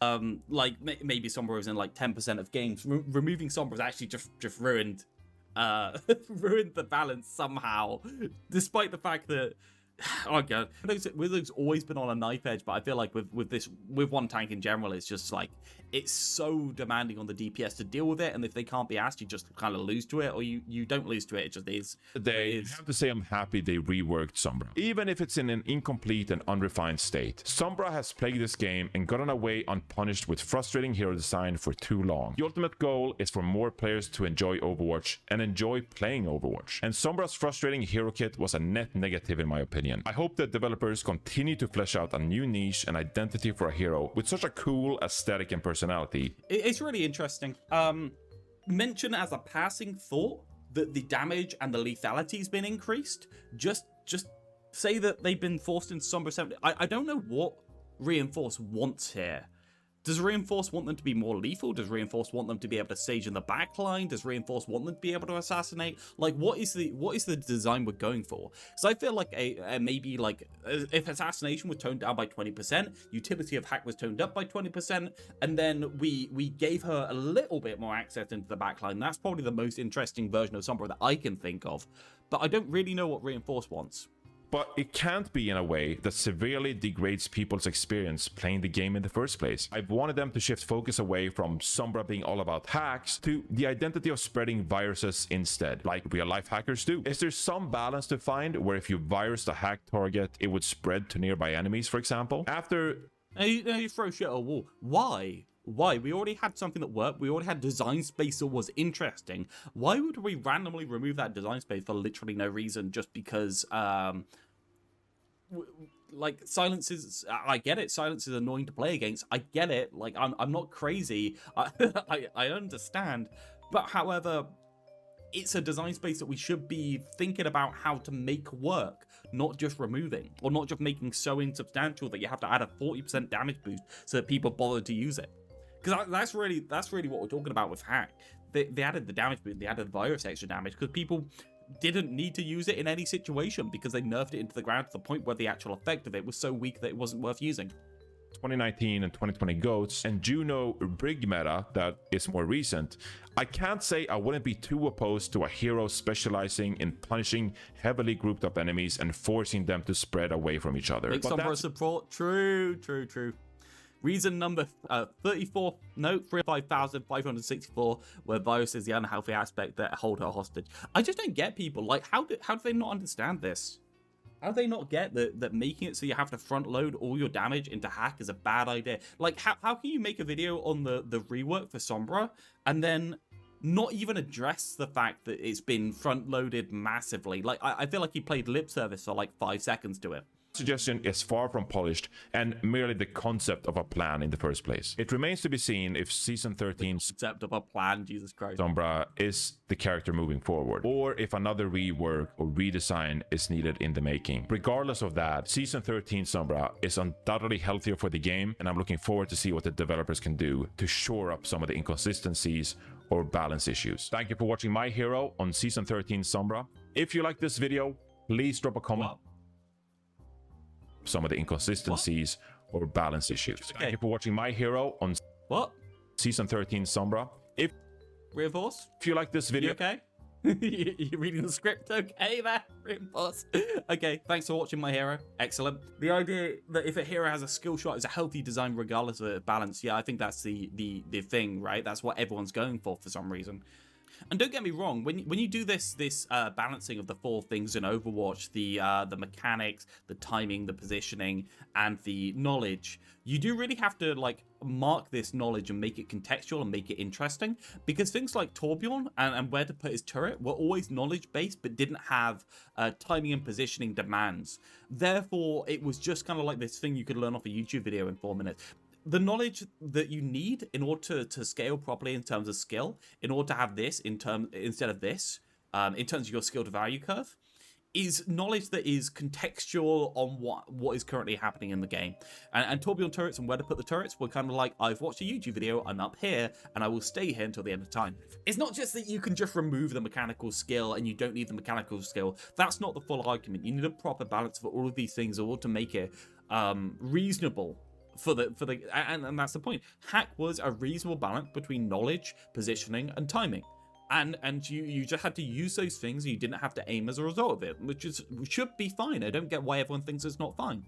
like maybe Sombra was in like 10% of games, removing Sombra has actually just ruined ruined the balance somehow, despite the fact that, oh god, Widow's always been on a knife edge, but I feel like with one tank in general, it's just like, it's so demanding on the DPS to deal with it, and if they can't be asked, you just kind of lose to it, or you don't lose to it, it just is. They have to say I'm happy they reworked Sombra. Even if it's in an incomplete and unrefined state, Sombra has plagued this game and gotten away unpunished with frustrating hero design for too long. The ultimate goal is for more players to enjoy Overwatch and enjoy playing Overwatch, and Sombra's frustrating hero kit was a net negative in my opinion. I hope that developers continue to flesh out a new niche and identity for a hero with such a cool aesthetic and personality. It's really interesting. Mention as a passing thought that the damage and the lethality has been increased. Just say that they've been forced into Sombra 70. I don't know what Reinforce wants here. Does Reinforce want them to be more lethal? Does Reinforce want them to be able to stage in the backline? Does Reinforce want them to be able to assassinate? Like, what is the design we're going for? Because I feel like maybe like if assassination was toned down by 20%, utility of hack was toned up by 20%, and then we gave her a little bit more access into the backline. That's probably the most interesting version of Sombra that I can think of. But I don't really know what Reinforce wants. But it can't be in a way that severely degrades people's experience playing the game in the first place. I've wanted them to shift focus away from Sombra being all about hacks to the identity of spreading viruses instead, like real-life hackers do. Is there some balance to find where if you virused a hack target, it would spread to nearby enemies, for example? After... Now you throw shit at a wall. Why? Why? We already had something that worked. We already had design space that was interesting. Why would we randomly remove that design space for literally no reason just because, like, silence is... I get it. Silence is annoying to play against. I get it. Like, I'm not crazy. I understand. But however, it's a design space that we should be thinking about how to make work, not just removing, or not just making so insubstantial that you have to add a 40% damage boost so that people bother to use it. Because that's really what we're talking about with hack. They added the damage boost, they added virus extra damage because people didn't need to use it in any situation because they nerfed it into the ground to the point where the actual effect of it was so weak that it wasn't worth using. 2019 and 2020 GOATs and Juno Brig meta that is more recent, I can't say I wouldn't be too opposed to a hero specializing in punishing heavily grouped up enemies and forcing them to spread away from each other. Make Sombra support. True. Reason number 34, no, 35,564, where virus is the unhealthy aspect that hold her hostage. I just don't get people. Like, how do they not understand this? How do they not get that making it so you have to front load all your damage into hack is a bad idea? Like, how can you make a video on the rework for Sombra and then not even address the fact that it's been front loaded massively? Like, I feel like he played lip service for like 5 seconds to it. Suggestion is far from polished and merely the concept of a plan in the first place. It remains to be seen if Season 13's Concept of a plan, Jesus Christ. Sombra is the character moving forward, or if another rework or redesign is needed in the making. Regardless of that, Season 13 Sombra is undoubtedly healthier for the game, and I'm looking forward to see what the developers can do to shore up some of the inconsistencies or balance issues. Thank you for watching my hero on Season 13 Sombra. If you like this video, please drop a comment. What? Some of the inconsistencies or balance issues. Okay. Thank you for watching my hero on What? Season 13 Sombra. If Reinforce? you like this video, You okay? You're reading the script okay there, Reinforce? Okay, thanks for watching my hero. Excellent. The idea that if a hero has a skill shot, is a healthy design regardless of balance, yeah, I think that's the thing, right? That's what everyone's going for some reason. And don't get me wrong, when you do this balancing of the 4 things in Overwatch, the mechanics, the timing, the positioning, and the knowledge, you do really have to like mark this knowledge and make it contextual and make it interesting, because things like Torbjorn and where to put his turret were always knowledge based but didn't have timing and positioning demands. Therefore, it was just kind of like this thing you could learn off a YouTube video in 4 minutes. The knowledge that you need in order to scale properly in terms of skill, in order to have this instead of this, in terms of your skill to value curve, is knowledge that is contextual on what is currently happening in the game. And Torbjorn turrets and where to put the turrets were kind of like, I've watched a YouTube video, I'm up here, and I will stay here until the end of time. It's not just that you can just remove the mechanical skill and you don't need the mechanical skill. That's not the full argument. You need a proper balance for all of these things in order to make it reasonable. And that's the point. Hack was a reasonable balance between knowledge, positioning, and timing. And you just had to use those things, and you didn't have to aim as a result of it, which should be fine. I don't get why everyone thinks it's not fine.